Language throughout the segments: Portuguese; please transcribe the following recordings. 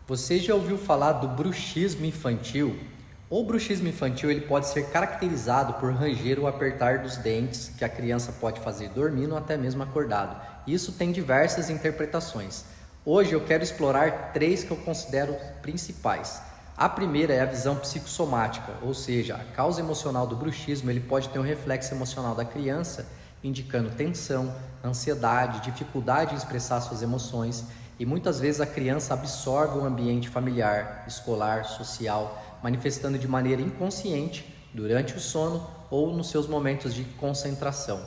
Você já ouviu falar do bruxismo infantil? O bruxismo infantil ele pode ser caracterizado por ranger ou apertar dos dentes, que a criança pode fazer dormindo ou até mesmo acordado. Isso tem diversas interpretações. Hoje eu quero explorar três que eu considero principais. A primeira é a visão psicossomática, ou seja, a causa emocional do bruxismo ele pode ter um reflexo emocional da criança, indicando tensão, ansiedade, dificuldade em expressar suas emoções, e muitas vezes a criança absorve o ambiente familiar, escolar, social, manifestando de maneira inconsciente durante o sono ou nos seus momentos de concentração.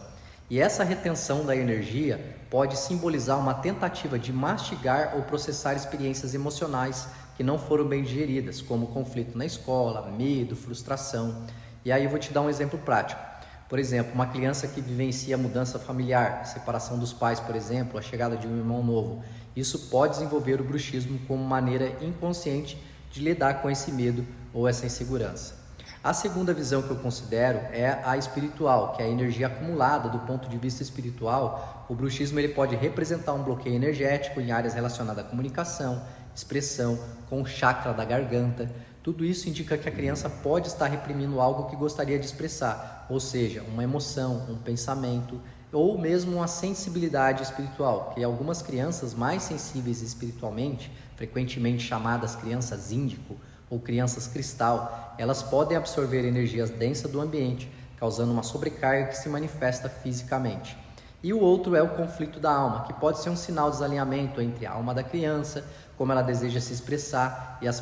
E essa retenção da energia pode simbolizar uma tentativa de mastigar ou processar experiências emocionais que não foram bem digeridas, como conflito na escola, medo, frustração. E aí eu vou te dar um exemplo prático. Por exemplo, uma criança que vivencia mudança familiar, separação dos pais, por exemplo, a chegada de um irmão novo, isso pode desenvolver o bruxismo como maneira inconsciente de lidar com esse medo ou essa insegurança. A segunda visão que eu considero é a espiritual, que é a energia acumulada do ponto de vista espiritual. O bruxismo ele pode representar um bloqueio energético em áreas relacionadas à comunicação, expressão, com o chakra da garganta. Tudo isso indica que a criança pode estar reprimindo algo que gostaria de expressar, ou seja, uma emoção, um pensamento, ou mesmo uma sensibilidade espiritual, que algumas crianças mais sensíveis espiritualmente, frequentemente chamadas crianças índico ou crianças cristal, elas podem absorver energias densas do ambiente, causando uma sobrecarga que se manifesta fisicamente. E o outro é o conflito da alma, que pode ser um sinal de desalinhamento entre a alma da criança, como ela deseja se expressar, e as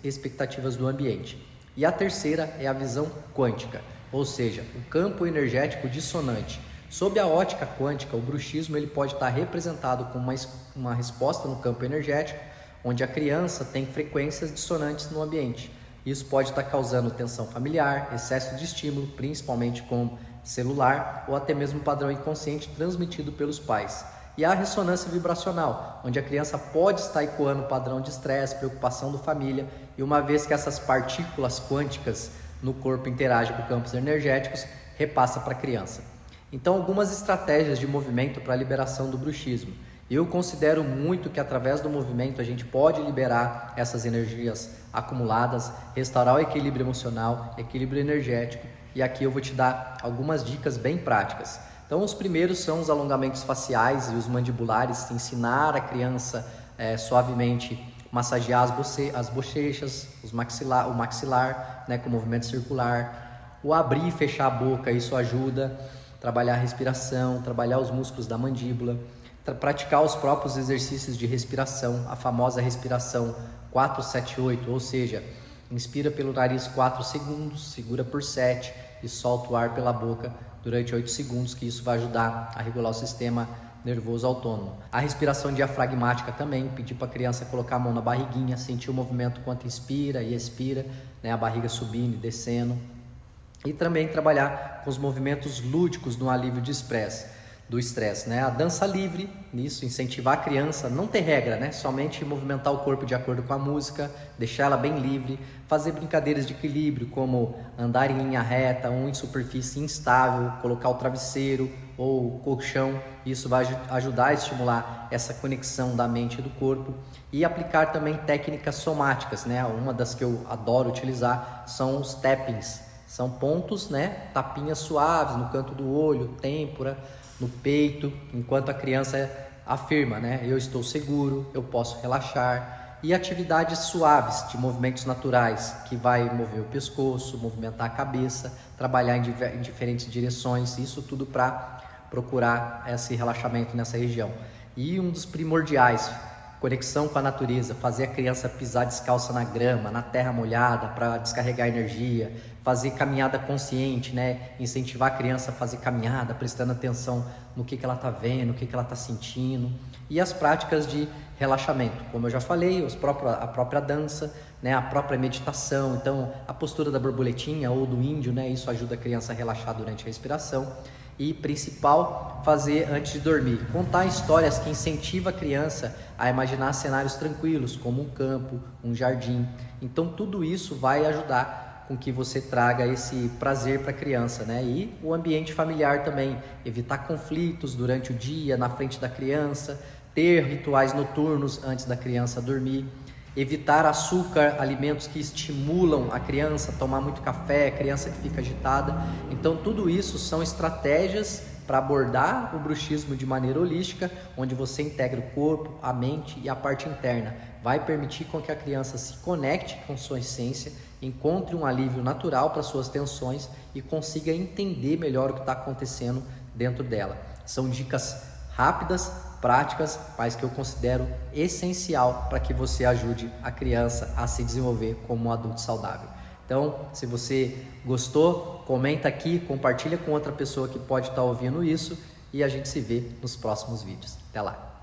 expectativas do ambiente. E a terceira é a visão quântica, ou seja, o campo energético dissonante. Sob a ótica quântica, o bruxismo ele pode estar representado como uma resposta no campo energético, onde a criança tem frequências dissonantes no ambiente. Isso pode estar causando tensão familiar, excesso de estímulo, principalmente com celular, ou até mesmo padrão inconsciente transmitido pelos pais. E a ressonância vibracional, onde a criança pode estar ecoando o padrão de estresse, preocupação da família, e uma vez que essas partículas quânticas no corpo interagem com campos energéticos, repassa para a criança. Então, algumas estratégias de movimento para a liberação do bruxismo. Eu considero muito que através do movimento a gente pode liberar essas energias acumuladas, restaurar o equilíbrio emocional, equilíbrio energético, e aqui eu vou te dar algumas dicas bem práticas. Então, os primeiros são os alongamentos faciais e os mandibulares, ensinar a criança suavemente massagear as bochechas, o maxilar, com movimento circular, o abrir e fechar a boca, isso ajuda, trabalhar a respiração, trabalhar os músculos da mandíbula, praticar os próprios exercícios de respiração, a famosa respiração 4-7-8, ou seja, inspira pelo nariz 4 segundos, segura por 7 e solta o ar pela boca durante 8 segundos, que isso vai ajudar a regular o sistema nervoso autônomo. A respiração diafragmática também, pedir para a criança colocar a mão na barriguinha, sentir o movimento enquanto inspira e expira, a barriga subindo e descendo. E também trabalhar com os movimentos lúdicos no alívio do estresse, A dança livre, nisso, incentivar a criança, não ter regra, somente movimentar o corpo de acordo com a música, deixar ela bem livre, fazer brincadeiras de equilíbrio, como andar em linha reta ou em superfície instável, colocar o travesseiro ou o colchão, isso vai ajudar a estimular essa conexão da mente e do corpo, e aplicar também técnicas somáticas, Uma das que eu adoro utilizar são os tappings, são pontos, tapinhas suaves no canto do olho, têmpora, no peito, enquanto a criança afirma, eu estou seguro, eu posso relaxar. E atividades suaves de movimentos naturais, que vai mover o pescoço, movimentar a cabeça, trabalhar em diferentes direções, isso tudo para procurar esse relaxamento nessa região. E um dos primordiais, conexão com a natureza, fazer a criança pisar descalça na grama, na terra molhada para descarregar energia, fazer caminhada consciente, incentivar a criança a fazer caminhada, prestando atenção no que ela está vendo, o que ela está sentindo, e as práticas de relaxamento, como eu já falei, a própria dança, a própria meditação, então a postura da borboletinha ou do índio, isso ajuda a criança a relaxar durante a respiração. E principal, fazer antes de dormir, contar histórias que incentivam a criança a imaginar cenários tranquilos, como um campo, um jardim. Então tudo isso vai ajudar com que você traga esse prazer para a criança, E o ambiente familiar também, evitar conflitos durante o dia, na frente da criança, ter rituais noturnos antes da criança dormir. evitar açúcar, alimentos que estimulam a criança, tomar muito café, criança que fica agitada. Então tudo isso são estratégias para abordar o bruxismo de maneira holística, onde você integra o corpo, a mente e a parte interna. Vai permitir com que a criança se conecte com sua essência, encontre um alívio natural para suas tensões e consiga entender melhor o que está acontecendo dentro dela. São dicas rápidas, práticas, mas que eu considero essencial para que você ajude a criança a se desenvolver como um adulto saudável. Então, se você gostou, comenta aqui, compartilha com outra pessoa que pode estar ouvindo isso e a gente se vê nos próximos vídeos. Até lá!